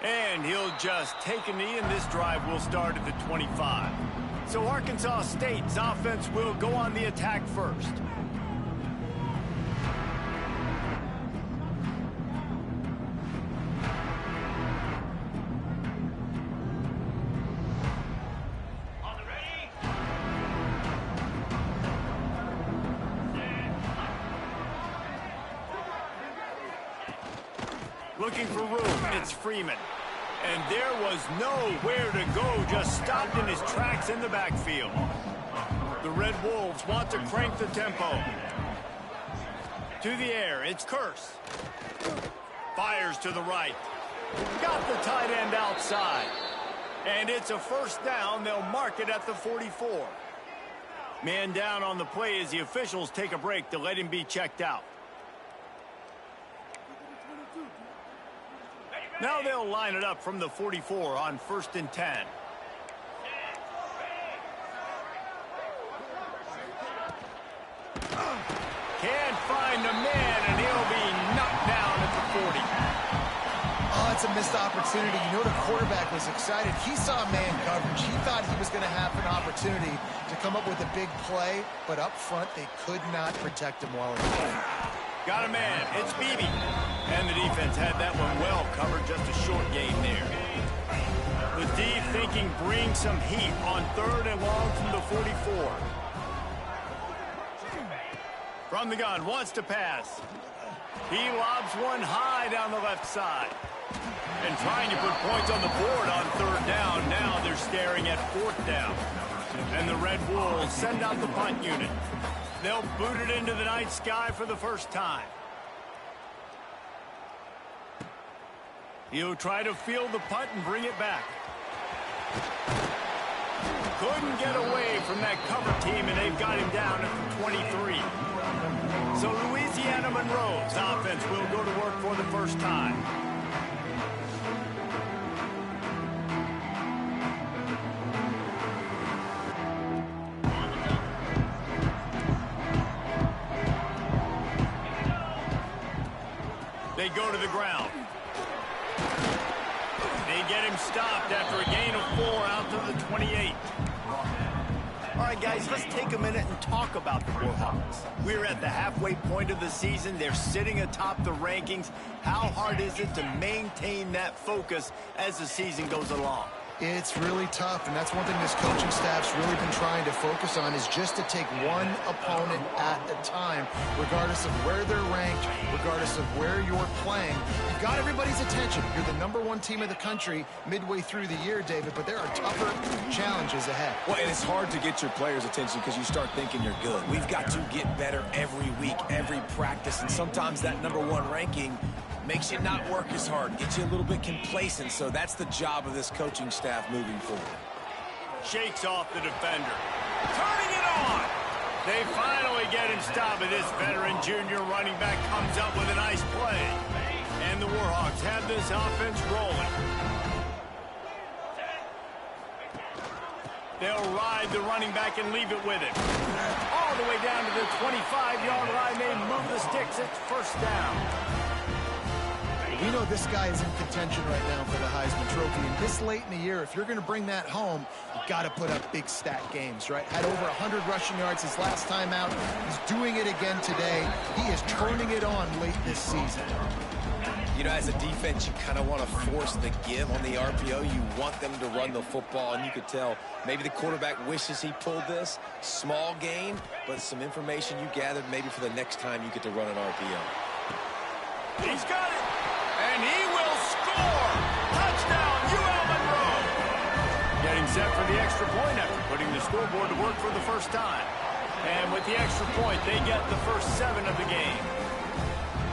And he'll just take a knee, and this drive will start at the 25. So Arkansas State's offense will go on the attack first. Looking for room, it's Freeman. And there was nowhere to go, just stopped in his tracks in the backfield. The Red Wolves want to crank the tempo. To the air, it's Curse. Fires to the right. Got the tight end outside. And it's a first down. They'll mark it at the 44. Man down on the play as the officials take a break to let him be checked out. Now they'll line it up from the 44 on 1st and 10. Can't find the man, and he'll be knocked down at the 40. Oh, it's a missed opportunity. You know the quarterback was excited. He saw man coverage. He thought he was going to have an opportunity to come up with a big play, but up front they could not protect him well enough. Got a man. It's Beebe. And the defense had that one well covered, just a short gain there. The D thinking bring some heat on 3rd and long from the 44. From the gun, wants to pass. He lobs one high down the left side. And trying to put points on the board on 3rd down. Now they're staring at 4th down. And the Red Wolves send out the punt unit. They'll boot it into the night sky for the first time. He'll try to field the punt and bring it back. Couldn't get away from that cover team, and they've got him down at the 23. So Louisiana Monroe's offense will go to work for the first time. They go to the ground. They get him stopped after a gain of 4 out to the 28. All right, guys, let's take a minute and talk about the Warhawks. We're at the halfway point of the season. They're sitting atop the rankings. How hard is it to maintain that focus as the season goes along? It's really tough, and that's one thing this coaching staff's really been trying to focus on is just to take one opponent at a time, regardless of where they're ranked, regardless of where you're playing. You've got everybody's attention. You're the #1 team in the country midway through the year, David, but there are tougher challenges ahead. Well, and it's hard to get your players' attention because you start thinking you're good. We've got to get better every week, every practice, and sometimes that #1 ranking makes you not work as hard, gets you a little bit complacent, so that's the job of this coaching staff moving forward. Shakes off the defender. Turning it on! They finally get him stopped, and this veteran junior running back comes up with a nice play. And the Warhawks have this offense rolling. They'll ride the running back and leave it with him. All the way down to the 25-yard line. They move the sticks. It's 1st down. We know this guy is in contention right now for the Heisman Trophy. And this late in the year, if you're going to bring that home, you've got to put up big stat games, right? Had over 100 rushing yards his last time out. He's doing it again today. He is turning it on late this season. You know, as a defense, you kind of want to force the give on the RPO. You want them to run the football, and you could tell maybe the quarterback wishes he pulled this. Small gain, but some information you gathered maybe for the next time you get to run an RPO. He's got it. And he will score! Touchdown, UL Monroe! Getting set for the extra point after putting the scoreboard to work for the first time. And with the extra point, they get the first 7 of the game.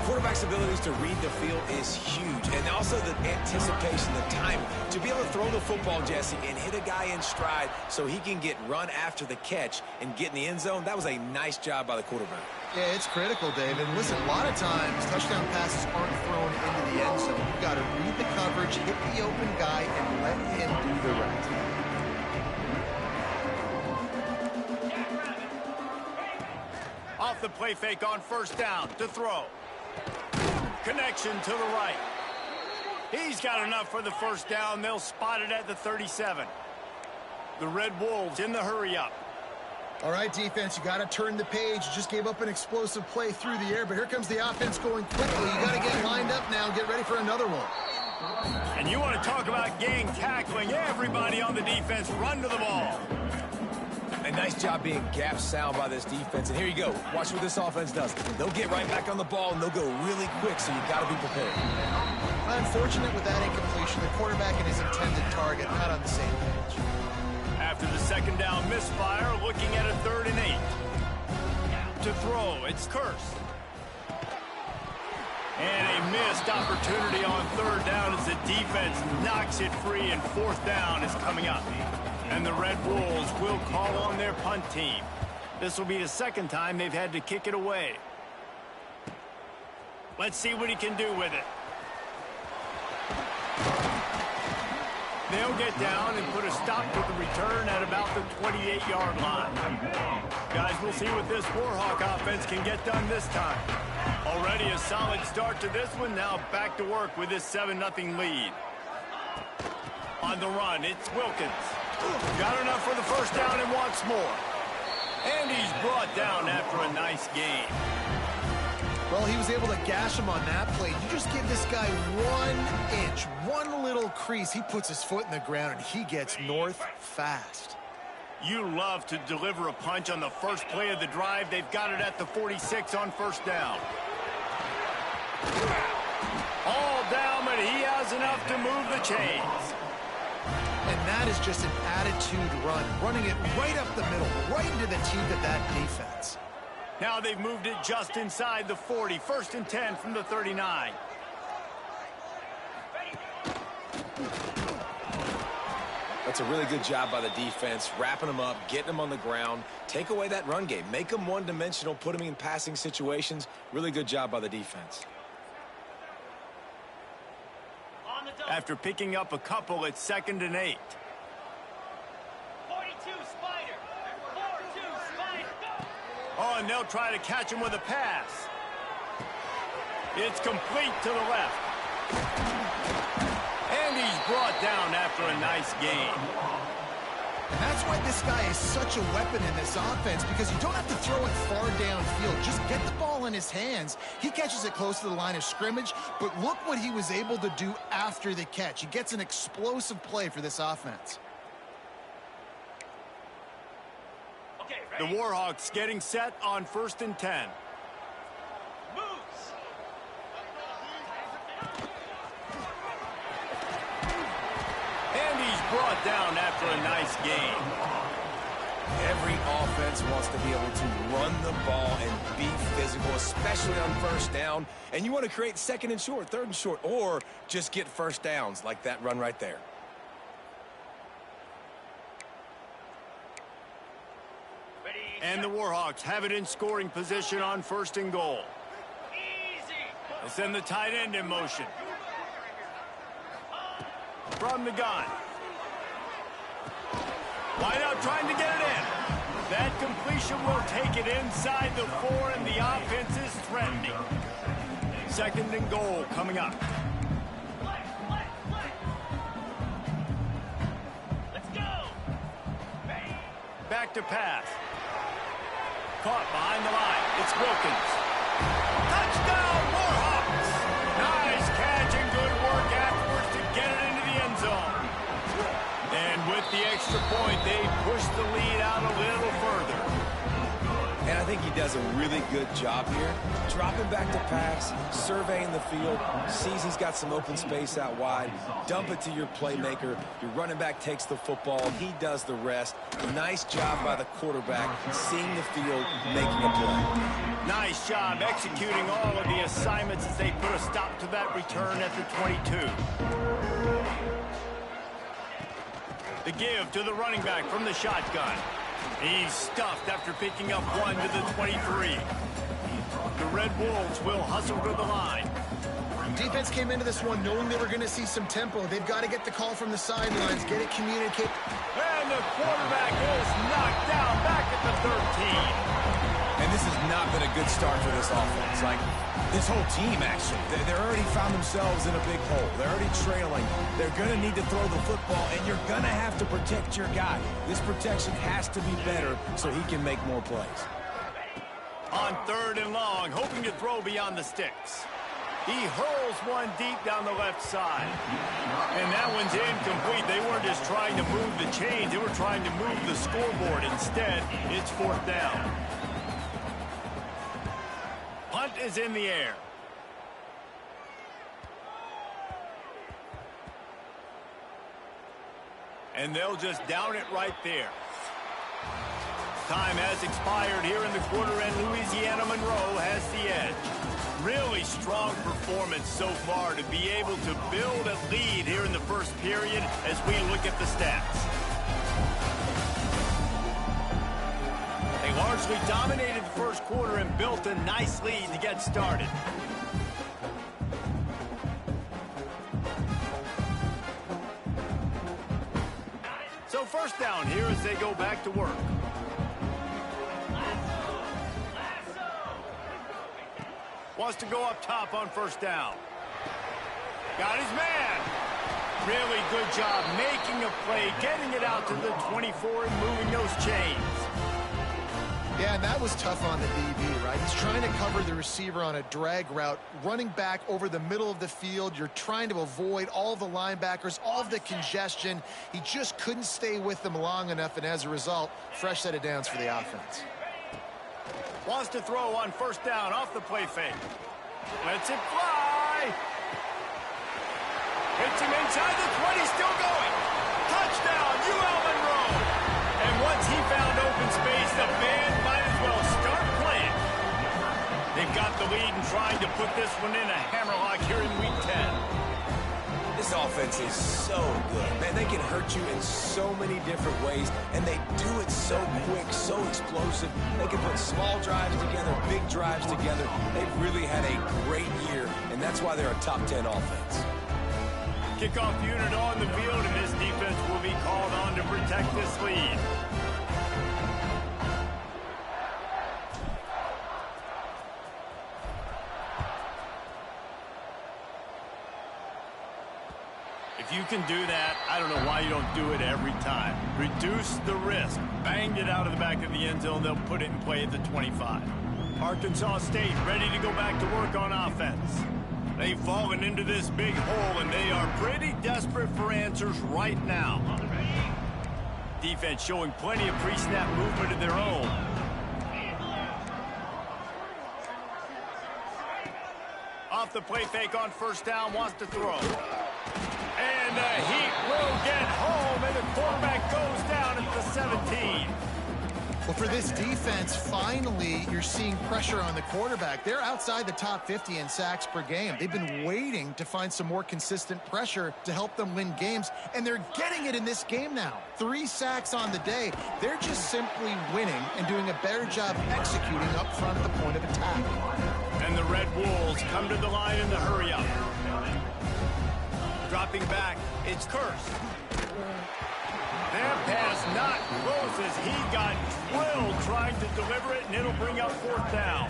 Quarterback's abilities to read the field is huge. And also the anticipation, the time to be able to throw the football, Jesse, and hit a guy in stride so he can get run after the catch and get in the end zone. That was a nice job by the quarterback. Yeah, it's critical, David. Listen, a lot of times touchdown passes aren't thrown into the end zone. You've got to read the coverage, hit the open guy, and let him do the rest. Off the play fake on 1st down to throw. Connection to the right. He's got enough for the first down. They'll spot it at the 37. The Red Wolves in the hurry-up. All right, defense, you got to turn the page. You just gave up an explosive play through the air, but here comes the offense going quickly. You got to get lined up now and get ready for another one. And you want to talk about gang tackling. Everybody on the defense run to the ball. A nice job being gap sound by this defense. And here you go. Watch what this offense does. They'll get right back on the ball, and they'll go really quick, so you got to be prepared. Unfortunate with that incompletion. The quarterback and his intended target not on the same page. After the second down misfire, looking at a 3rd and 8. To throw, it's Curse. And a missed opportunity on 3rd down as the defense knocks it free, and 4th down is coming up. And the Red Wolves will call on their punt team. This will be the 2nd time they've had to kick it away. Let's see what he can do with it. They'll get down and put a stop to the return at about the 28-yard line. Guys, we'll see what this Warhawk offense can get done this time. Already a solid start to this one. Now back to work with this 7-0 lead. On the run, it's Wilkins. Got enough for the first down and wants more. And he's brought down after a nice gain. Well, he was able to gash him on that play. You just give this guy 1 inch, one little crease. He puts his foot in the ground, and he gets north fast. You love to deliver a punch on the first play of the drive. They've got it at the 46 on first down. All down, but he has enough to move the chains. And that is just an attitude run, running it right up the middle, right into the teeth of that defense. Now they've moved it just inside the 40. 1st and 10 from the 39. That's a really good job by the defense, wrapping them up, getting them on the ground. Take away that run game. Make them one-dimensional, put them in passing situations. Really good job by the defense. After picking up a couple, it's 2nd and 8. 42 Spider. 42 Spider. Oh, and they'll try to catch him with a pass. It's complete to the left. And he's brought down after a nice gain. And that's why this guy is such a weapon in this offense, because you don't have to throw it far downfield. Just get the ball in his hands. He catches it close to the line of scrimmage, but look what he was able to do after the catch. He gets an explosive play for this offense. Okay, The ready? Warhawks getting set on 1st and 10. Moves. And he's brought down after a nice gain. Every offense wants to be able to run the ball and be physical, especially on first down. And you want to create 2nd and short, 3rd and short, or just get first downs like that run right there. Ready? And the Warhawks have it in scoring position on 1st and goal. Easy. They send the tight end in motion. From the gun. Wide out trying to get it in. That completion will take it inside the 4, and the offense is threatening. 2nd and goal coming up. Let's go. Ready? Back to pass. Caught behind the line. It's Wilkins. Touchdown, Warhawks! Nice catch and good work afterwards to get it into the end zone. And with the extra point, they push the lead out a little further. And I think he does a really good job here. Dropping back to pass, surveying the field, sees he's got some open space out wide, dump it to your playmaker. Your running back takes the football. He does the rest. Nice job by the quarterback, seeing the field, making a play. Nice job executing all of the assignments as they put a stop to that return at the 22. The give to the running back from the shotgun. He's stuffed after picking up 1 to the 23. The Red Wolves will hustle to the line. Defense came into this one knowing they were going to see some tempo. They've got to get the call from the sidelines, get it communicated. And the quarterback is knocked down back at the 13. And this has not been a good start for this offense. Like, This whole team, actually. They're already found themselves in a big hole. They're already trailing. They're going to need to throw the football, and you're going to have to protect your guy. This protection has to be better so he can make more plays. On 3rd and long, hoping to throw beyond the sticks. He hurls one deep down the left side. And that one's incomplete. They weren't just trying to move the chains. They were trying to move the scoreboard. Instead, it's 4th down. Punt is in the air. And they'll just down it right there. Time has expired here in the quarter, and Louisiana Monroe has the edge. Really strong performance so far to be able to build a lead here in the first period as we look at the stats. They largely dominated the first quarter and built a nice lead to get started. So 1st down here as they go back to work. Wants to go up top on 1st down. Got his man. Really good job making a play, getting it out to the 24 and moving those chains. Yeah, and that was tough on the DB, right? He's trying to cover the receiver on a drag route, running back over the middle of the field. You're trying to avoid all the linebackers, all of the congestion. He just couldn't stay with them long enough, and as a result, fresh set of downs for the offense. Wants to throw on 1st down off the play fake. Lets it fly. Hits him inside the 20, still going. Touchdown, ULM Monroe. And once he found open space, the band might as well start playing. They've got the lead and trying to put this one in a hammerlock here in Week 10. This offense is so good. Man, they can hurt you in so many different ways, and they do it so quick, so explosive. They can put small drives together, big drives together. They've really had a great year, and that's why they're a top 10 offense. Kickoff unit on the field, and this defense will be called on to protect this lead. If you can do that, I don't know why you don't do it every time. Reduce the risk. Banged it out of the back of the end zone. They'll put it in play at the 25. Arkansas State ready to go back to work on offense. They've fallen into this big hole, and they are pretty desperate for answers right now. Defense showing plenty of pre-snap movement of their own. Off the play fake on 1st down, wants to throw. And the Heat will get home, and the quarterback goes down at the 17. Well, for this defense, finally, you're seeing pressure on the quarterback. They're outside the top 50 in sacks per game. They've been waiting to find some more consistent pressure to help them win games, and they're getting it in this game now. 3 sacks on the day. They're just simply winning and doing a better job executing up front at the point of attack. And the Red Wolves come to the line in the hurry-up. Dropping back, it's Curse. Their pass not close as he got drilled trying to deliver it, and it'll bring up 4th down.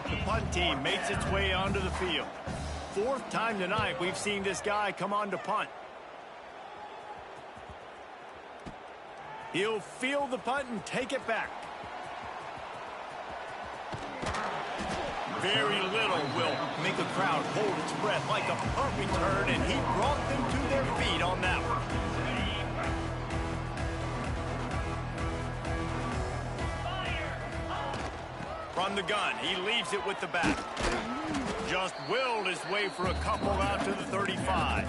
The punt team makes its way onto the field. 4th time tonight we've seen this guy come on to punt. He'll field the punt and take it back. Very little will make a crowd hold its breath like a punt return, and he brought them to their feet on that one. From the gun, he leaves it with the back. Just willed his way for a couple out to the 35.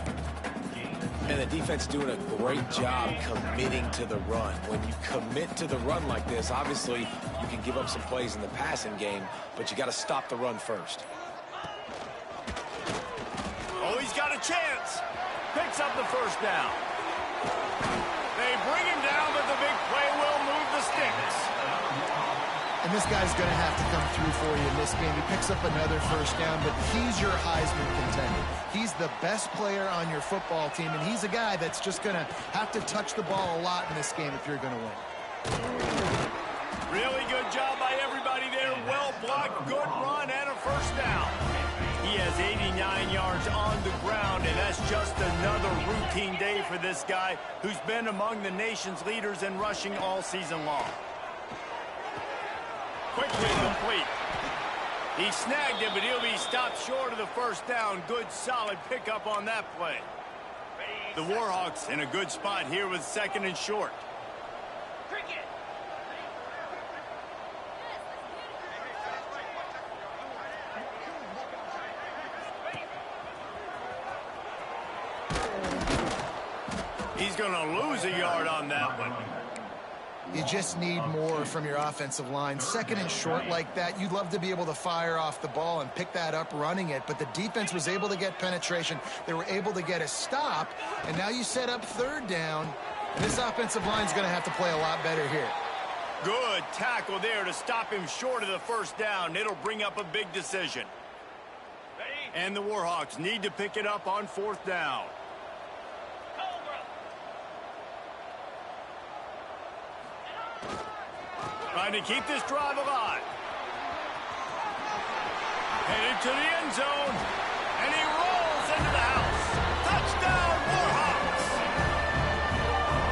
And the defense doing a great job committing to the run. When you commit to the run like this, obviously you can give up some plays in the passing game, but you got to stop the run first. Oh, he's got a chance. Picks up the 1st down. They bring him down, but the big play will move the sticks. And this guy's going to have to come through for you in this game. He picks up another 1st down, but he's your Heisman contender. He's the best player on your football team, and he's a guy that's just going to have to touch the ball a lot in this game if you're going to win. Really good job by everybody there. Well blocked, good run, and a 1st down. ground, and that's just another routine day for this guy who's been among the nation's leaders in rushing all season long. Quickly complete. He snagged it, but he'll be stopped short of the first down. Good, solid pickup on that play. The Warhawks in a good spot here with 2nd and short. He's going to lose a yard on that one. You just need more from your offensive line. 2nd and short like that, you'd love to be able to fire off the ball and pick that up running it, but the defense was able to get penetration. They were able to get a stop, and now you set up 3rd down, and this offensive line is going to have to play a lot better here. Good tackle there to stop him short of the first down. It'll bring up a big decision. And the Warhawks need to pick it up on 4th down. Trying to keep this drive alive. Headed to the end zone. And he rolls into the house. Touchdown, Warhawks!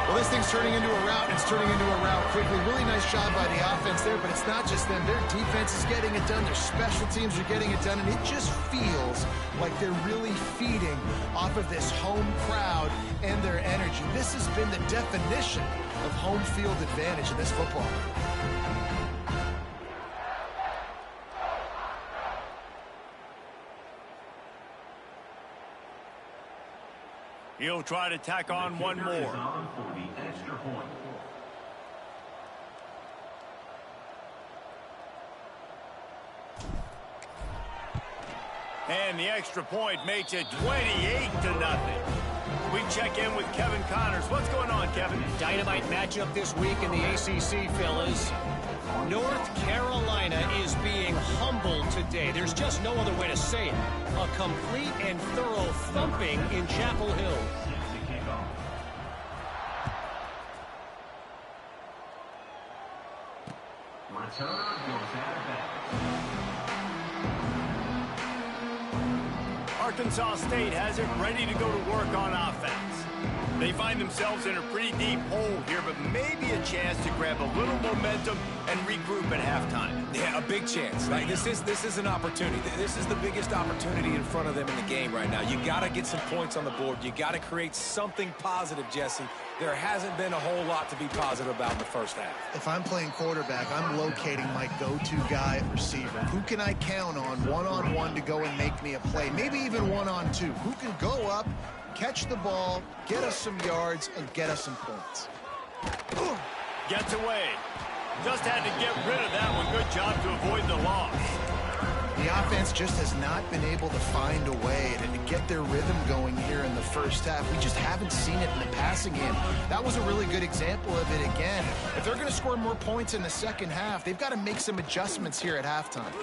Well, this thing's turning into a route, and it's turning into a route quickly. Really nice job by the offense there, but it's not just them. Their defense is getting it done. Their special teams are getting it done, and it just feels like they're really feeding off of this home crowd and their energy. This has been the definition of home field advantage in this football. He'll try to tack on one more. And the extra point makes it 28-0. We check in with Kevin Connors. What's going on, Kevin? Dynamite matchup this week in the ACC, fellas. North Carolina is being humbled today. There's just no other way to say it. A complete and thorough thumping in Chapel Hill. Arkansas State has it ready to go to work on offense. They find themselves in a pretty deep hole here, but maybe a chance to grab a little momentum and regroup at halftime. Yeah, a big chance. Like this is an opportunity. This is the biggest opportunity in front of them in the game right now. You got to get some points on the board. You got to create something positive, Jesse. There hasn't been a whole lot to be positive about in the first half. If I'm playing quarterback, I'm locating my go-to guy at receiver. Who can I count on one-on-one to go and make me a play? Maybe even one-on-two. Who can go up, catch the ball, get us some yards, and get us some points? Gets away. Just had to get rid of that one. Good job to avoid the loss. The offense just has not been able to find a way to get their rhythm going here in the first half. We just haven't seen it in the passing game. That was a really good example of it again. If they're going to score more points in the second half, they've got to make some adjustments here at halftime.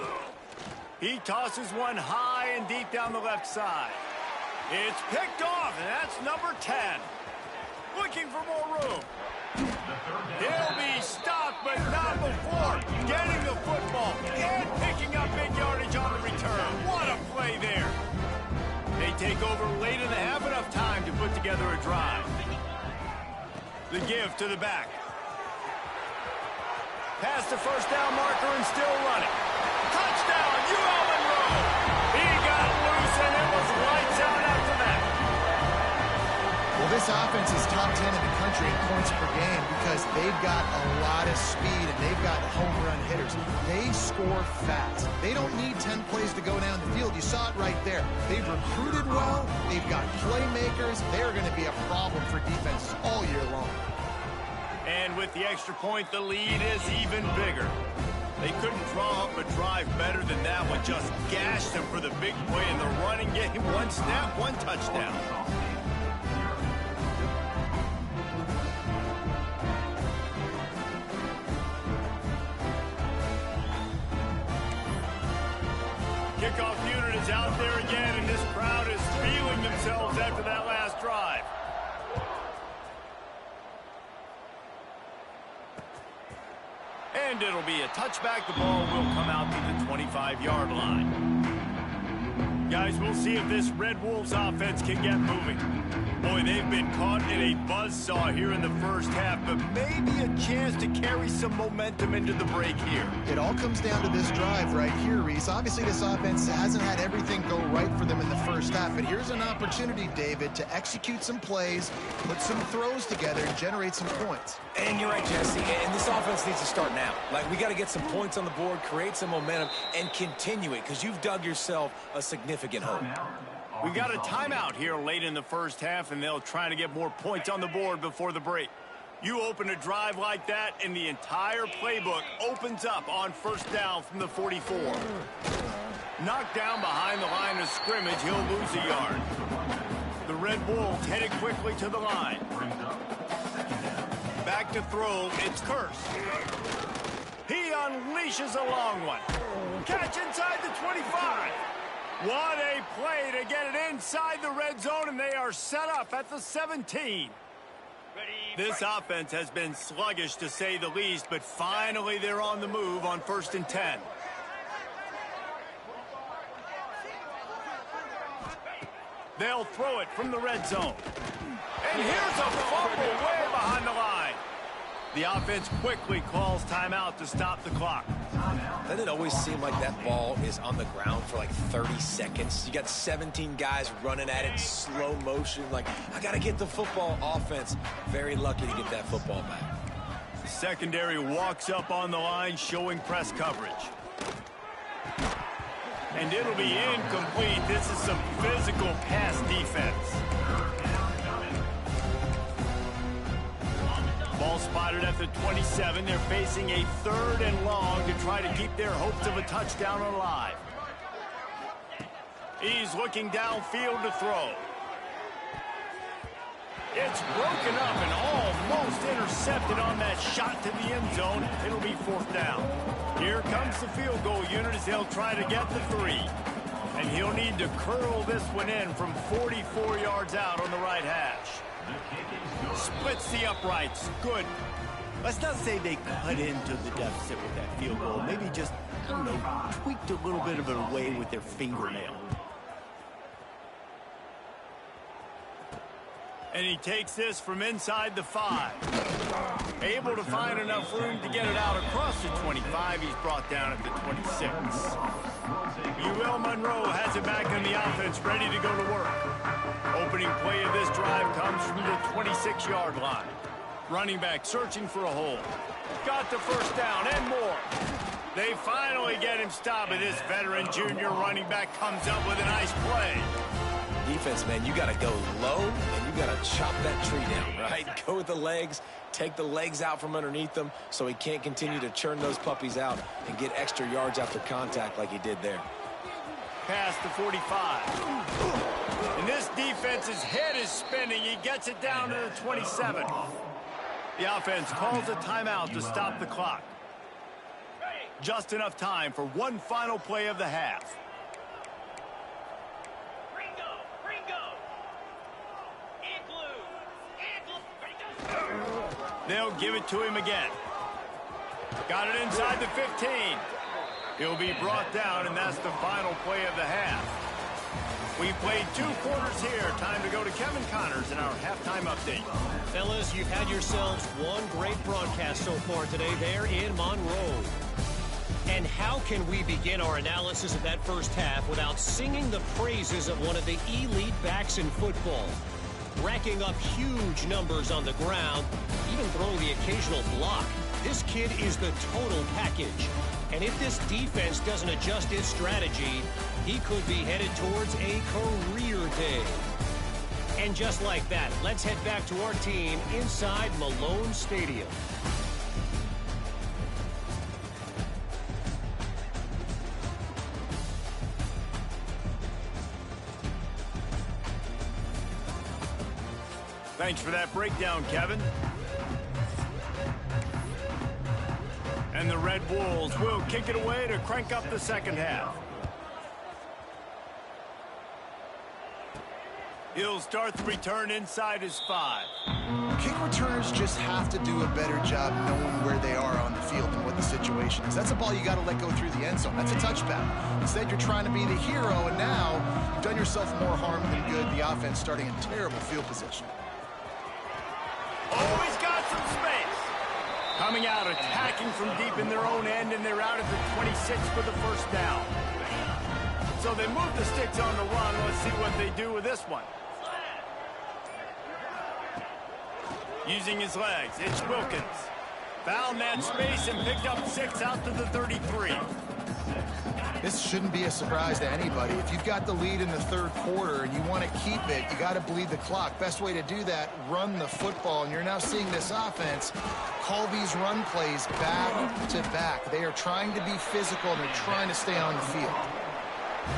He tosses one high and deep down the left side. It's picked off, and that's number 10. Looking for more room. He'll be stopped, but not before getting the football and picking up big yardage on the return. What a play there. They take over late in the half, enough time to put together a drive. The give to the back. Past the first down marker and still running. Touchdown, ULM Road. He got loose, and it was lights out after that. Well, this offense is top 10 in the country in points per game because they've got a lot of speed and they've got home run hitters. They score fast. They don't need 10 plays to go down the field. You saw it right there. They've recruited well. They've got playmakers. They're going to be a problem for defenses all year long. And with the extra point, the lead is even bigger. They couldn't draw up a drive better than that one. Just gashed them for the big play in the running game. One snap, one touchdown. Kickoff unit is out there again, and this crowd is feeling themselves after that last drive. And it'll be a touchback. The ball will come out to the 25-yard line. Guys, we'll see if this Red Wolves offense can get moving. Boy, they've been caught in a buzzsaw here in the first half, but maybe a chance to carry some momentum into the break here. It all comes down to this drive right here, Reese. Obviously, this offense hasn't had everything go right for them in the first half, but here's an opportunity, David, to execute some plays, put some throws together, and generate some points. And you're right, Jesse, and this offense needs to start now. Like, we got to get some points on the board, create some momentum, and continue it, because you've dug yourself a significant hole. We've got a timeout here late in the first half, and they'll try to get more points on the board before the break. You open a drive like that, and the entire playbook opens up on first down from the 44. Knocked down behind the line of scrimmage, he'll lose a yard. The Red Wolves headed quickly to the line. Back to throw, it's Curse. He unleashes a long one. Catch inside the 25. What a play to get it inside the red zone, and they are set up at the 17. This offense has been sluggish, to say the least, but finally they're on the move on 1st and 10. They'll throw it from the red zone. And here's a fumble way behind the line. The offense quickly calls timeout to stop the clock. Doesn't it always seem like that ball is on the ground for like 30 seconds? You got 17 guys running at it in slow motion. Like, I got to get the football. Offense, very lucky to get that football back. Secondary walks up on the line, showing press coverage. And it'll be incomplete. This is some physical pass defense. Ball spotted at the 27. They're facing a 3rd and long to try to keep their hopes of a touchdown alive. He's looking downfield to throw. It's broken up and almost intercepted on that shot to the end zone. It'll be 4th down. Here comes the field goal unit as they'll try to get the 3. And he'll need to curl this one in from 44 yards out on the right hash. Splits the uprights. Good. Let's not say they cut into the deficit with that field goal. Maybe just, I don't know, tweaked a little bit of it away with their fingernail. And he takes this from inside the 5. Able to find enough room to get it out across the 25. He's brought down at the 26. UL Monroe has it back in the offense, ready to go to work. Opening play of this drive comes from the 26-yard line. Running back searching for a hole. Got the first down and more. They finally get him stopped, and this veteran junior running back comes up with a nice play. Defense, man, you got to go low, and you got to chop that tree down, right? Go with the legs, take the legs out from underneath them so he can't continue to churn those puppies out and get extra yards after contact like he did there. Past the 45. And this defense's head is spinning. He gets it down to the 27. The offense calls a timeout to stop the clock. Just enough time for one final play of the half. They'll give it to him again. Got it inside the 15. He'll be brought down, and that's the final play of the half. We've played 2 quarters here. Time to go to Kevin Connors in our halftime update. Fellas, you've had yourselves one great broadcast so far today there in Monroe. And how can we begin our analysis of that first half without singing the praises of one of the elite backs in football? Racking up huge numbers on the ground, even throwing the occasional block. This kid is the total package. And if this defense doesn't adjust its strategy, he could be headed towards a career day. And just like that, let's head back to our team inside Malone Stadium. Thanks for that breakdown, Kevin. And the Red Wolves will kick it away to crank up the second half. He'll start the return inside his 5. Kick returners just have to do a better job knowing where they are on the field and what the situation is. That's a ball you got to let go through the end zone. That's a touchback. Instead, you're trying to be the hero, and now you've done yourself more harm than good. The offense starting in terrible field position. Always got some space. Coming out, attacking from deep in their own end, and they're out at the 26 for the first down. So they move the sticks on the run. Let's see what they do with this one. Using his legs, it's Wilkins. Found that space and picked up 6 out to the 33. This shouldn't be a surprise to anybody. If you've got the lead in the third quarter and you want to keep it, you got to bleed the clock. Best way to do that, run the football. And you're now seeing this offense call these run plays back to back. They are trying to be physical, and they're trying to stay on the field.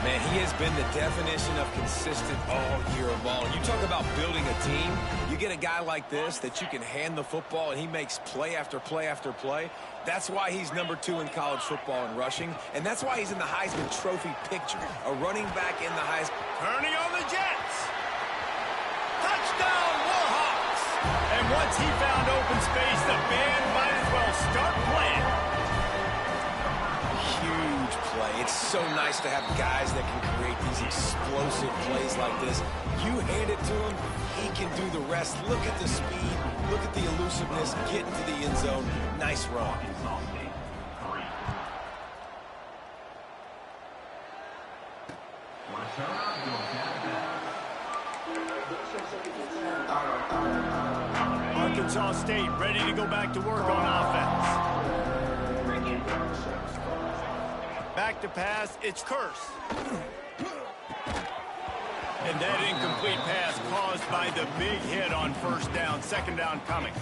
Man, he has been the definition of consistent all year long. You talk about building a team. You get a guy like this that you can hand the football, and he makes play after play after play. That's why he's number 2 in college football in rushing, and that's why he's in the Heisman Trophy picture. A running back in the Heisman. Turning on the Jets. Touchdown, Warhawks. And once he found open space, the band might as well start playing. Huge play. It's so nice to have guys that can create these explosive plays like this. You hand it to him, he can do the rest. Look at the speed, look at the elusiveness, get into the end zone. Nice run. Arkansas State ready to go back to work on offense. Back to pass, it's Curse. And that incomplete pass caused by the big hit on first down, second down coming.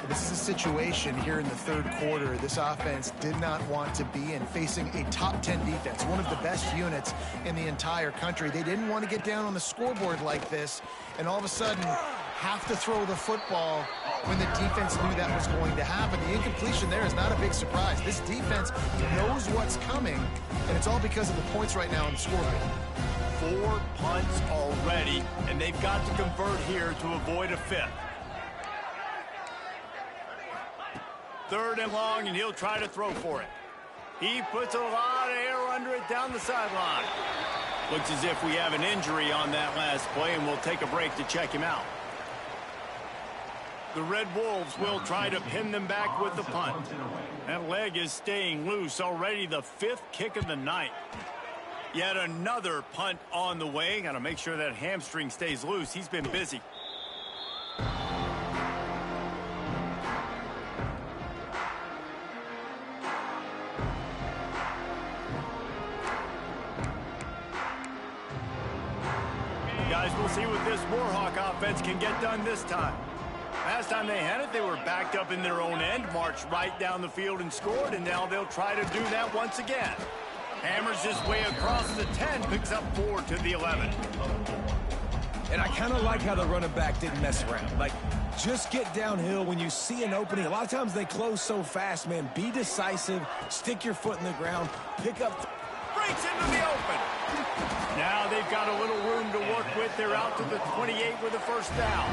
This is a situation here in the third quarter this offense did not want to be in, facing a top 10 defense, one of the best units in the entire country. They didn't want to get down on the scoreboard like this, and all of a sudden have to throw the football when the defense knew that was going to happen. The incompletion there is not a big surprise. This defense knows what's coming, and it's all because of the points right now on the scoreboard. 4 punts already, and they've got to convert here to avoid a 5th. Third and long, and he'll try to throw for it. He puts a lot of air under it down the sideline. Looks as if we have an injury on that last play, and we'll take a break to check him out. The Red Wolves will try to pin them back with the punt. That leg is staying loose, already the 5th kick of the night. Yet another punt on the way. Got to make sure that hamstring stays loose. He's been busy. Guys, we'll see what this Warhawk offense can get done this time. Last time they had it, they were backed up in their own end, marched right down the field and scored, and now they'll try to do that once again. Hammers his way across the 10, picks up 4 to the 11. And I kind of like how the running back didn't mess around. Like, just get downhill when you see an opening. A lot of times they close so fast, man. Be decisive, stick your foot in the ground, pick up. Breaks into the open. Now they've got a little room to work with. They're out to the 28 with a first down.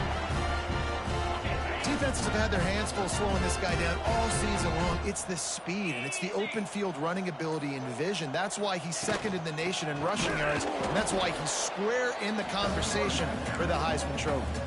Defenses have had their hands full slowing this guy down all season long. It's the speed, and it's the open field running ability and vision. That's why he's second in the nation in rushing yards, and that's why he's square in the conversation for the Heisman Trophy.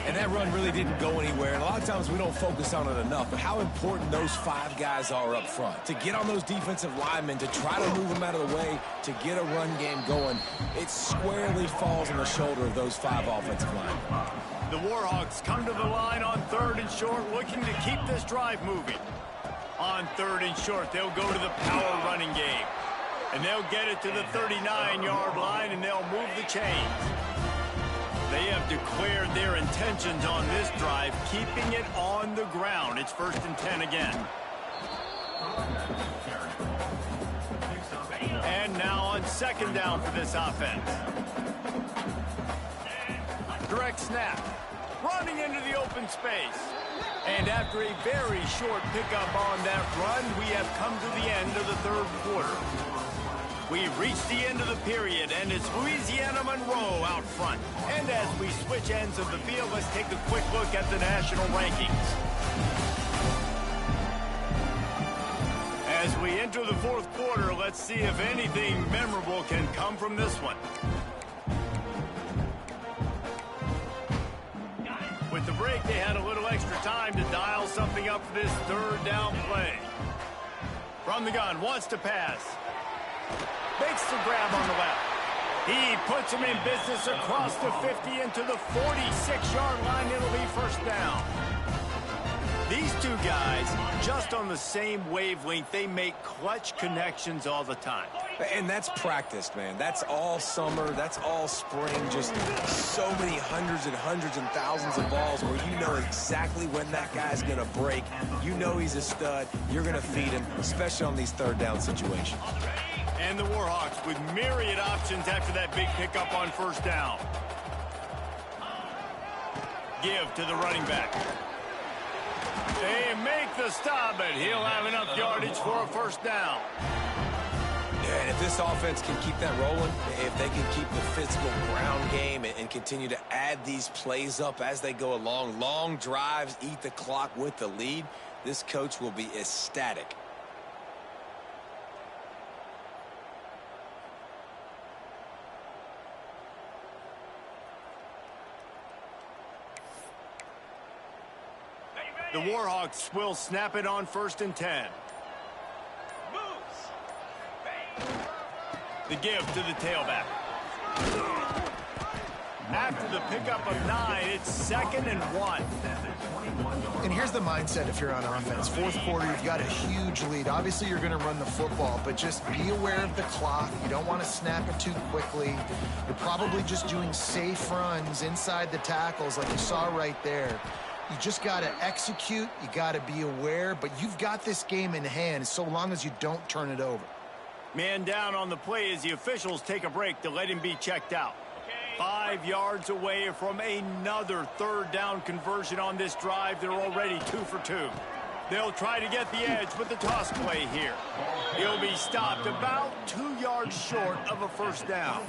And that run really didn't go anywhere. And a lot of times we don't focus on it enough, but how important those 5 guys are up front. To get on those defensive linemen, to try to move them out of the way, to get a run game going, it squarely falls on the shoulder of those 5 offensive linemen. The Warhawks come to the line on 3rd and short, looking to keep this drive moving. On 3rd and short, they'll go to the power running game. And they'll get it to the 39-yard line, and they'll move the chains. They have declared their intentions on this drive, keeping it on the ground. It's 1st and 10 again. And now on 2nd down for this offense. Direct snap. Running into the open space. And after a very short pickup on that run, we have come to the end of the 3rd quarter. We've reached the end of the period, and it's Louisiana Monroe out front. And as we switch ends of the field, let's take a quick look at the national rankings. As we enter the fourth quarter, let's see if anything memorable can come from this one. With the break, they had a little extra time to dial something up for this third down play. From the gun, wants to pass. Makes the grab on the left. He puts him in business across the 50 into the 46-yard line. It'll be first down. These two guys, just on the same wavelength, they make clutch connections all the time. And that's practiced, man. That's all summer. That's all spring. Just so many hundreds and thousands of balls where you know exactly when that guy's going to break. You know he's a stud. You're going to feed him, especially on these third down situations. And the Warhawks with myriad options after that big pickup on first down. Give to the running back. They make the stop, but he'll have enough yardage for a first down. Yeah, and if this offense can keep that rolling, if they can keep the physical ground game and continue to add these plays up as they go along, long drives, eat the clock with the lead, this coach will be ecstatic. The Warhawks will snap it on 1st and 10. The give to the tailback. After the pickup of 9, it's 2nd and 1. And here's the mindset if you're on offense. Fourth quarter, you've got a huge lead. Obviously, you're going to run the football, but just be aware of the clock. You don't want to snap it too quickly. You're probably just doing safe runs inside the tackles like you saw right there. You just got to execute. You got to be aware, but you've got this game in hand so long as you don't turn it over. Man down on the play as the officials take a break to let him be checked out. 5 yards away from another third down conversion on this drive. They're already 2 for 2. They'll try to get the edge with the toss play here. He'll be stopped about 2 yards short of a first down.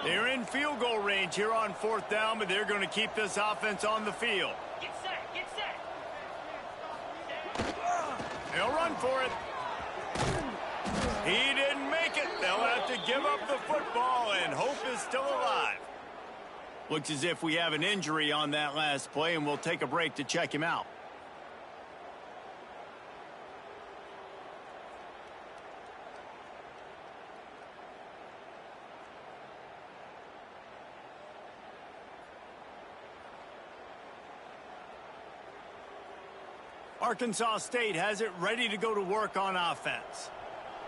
They're in field goal range here on 4th down, but they're going to keep this offense on the field. Get set, get set. They'll run for it. He didn't make it. They'll have to give up the football, and hope is still alive. Looks as if we have an injury on that last play, and we'll take a break to check him out. Arkansas State has it ready to go to work on offense.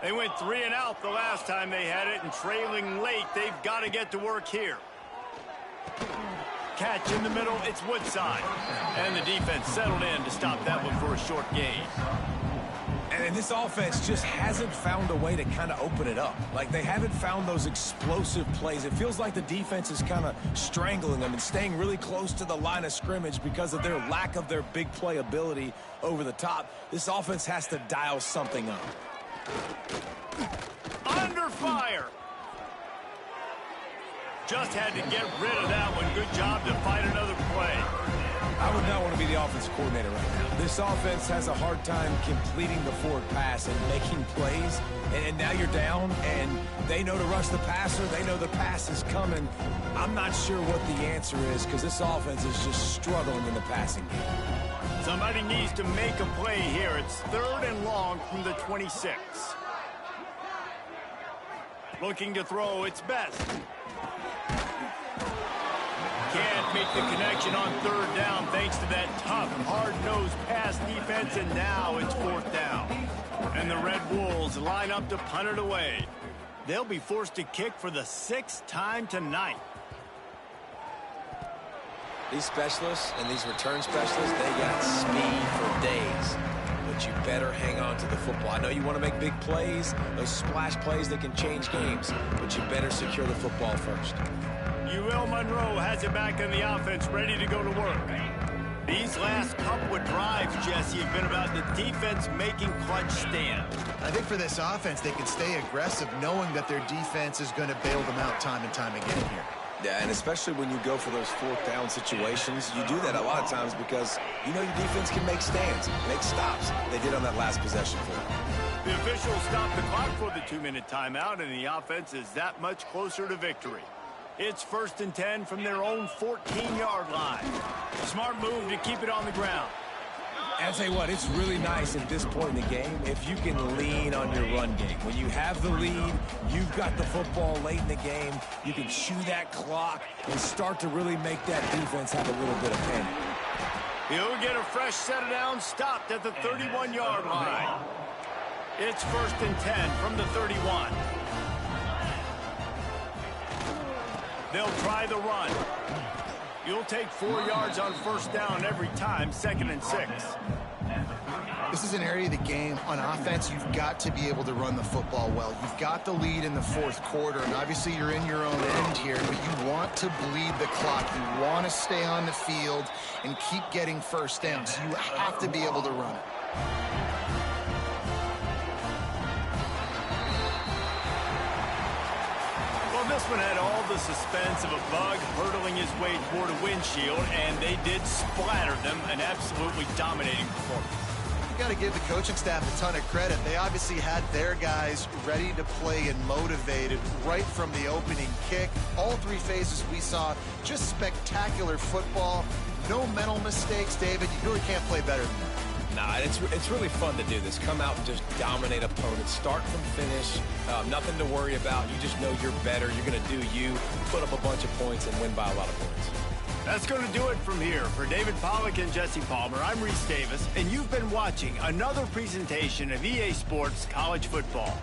They went 3 and out the last time they had it, and trailing late, they've got to get to work here. Catch in the middle, it's Woodside. And the defense settled in to stop that one for a short gain. And this offense just hasn't found a way to kind of open it up. Like, they haven't found those explosive plays. It feels like the defense is kind of strangling them and staying really close to the line of scrimmage because of their lack of their big play ability over the top. This offense has to dial something up. Under fire. Just had to get rid of that one. Good job to fight another play. I would not want to be the offensive coordinator right now. This offense has a hard time completing the forward pass and making plays. And now you're down, and they know to rush the passer. They know the pass is coming. I'm not sure what the answer is because this offense is just struggling in the passing game. Somebody needs to make a play here. It's 3rd and long from the 26. Looking to throw, it's Best. Can't make the connection on 3rd down thanks to that tough, hard-nosed pass defense, and now it's 4th down. And the Red Wolves line up to punt it away. They'll be forced to kick for the 6th time tonight. These specialists and these return specialists, they got speed for days. But you better hang on to the football. I know you want to make big plays, those splash plays that can change games, but you better secure the football first. UL Monroe has it back in the offense, ready to go to work. These last couple of drives, Jesse, have been about the defense making clutch stands. I think for this offense, they can stay aggressive knowing that their defense is going to bail them out time and time again here. Yeah, and especially when you go for those fourth down situations, you do that a lot of times because you know your defense can make stands, make stops. They did on that last possession for them. The officials stopped the clock for the 2-minute timeout, and the offense is that much closer to victory. It's 1st and 10 from their own 14-yard line. Smart move to keep it on the ground. And I'll tell you what, it's really nice at this point in the game if you can lean on your run game. When you have the lead, you've got the football late in the game, you can chew that clock and start to really make that defense have a little bit of panic. He'll get a fresh set of downs stopped at the 31-yard line. It's 1st and 10 from the 31. They'll try the run. You'll take 4 yards on 1st down every time, 2nd and 6. This is an area of the game on offense you've got to be able to run the football well. You've got the lead in the 4th quarter, and obviously you're in your own end here, but you want to bleed the clock. You want to stay on the field and keep getting 1st down, so you have to be able to run it. This one had all the suspense of a bug hurtling his way toward a windshield, and they did splatter them. An absolutely dominating performance. You got to give the coaching staff a ton of credit. They obviously had their guys ready to play and motivated right from the opening kick. All 3 phases we saw, just spectacular football. No mental mistakes, David. You really can't play better than that. Nah, it's really fun to do this. Come out and just dominate opponents. Start from finish. Nothing to worry about. You just know you're better. You're going to do you, put up a bunch of points, and win by a lot of points. That's going to do it from here. For David Pollack and Jesse Palmer, I'm Reese Davis, and you've been watching another presentation of EA Sports College Football.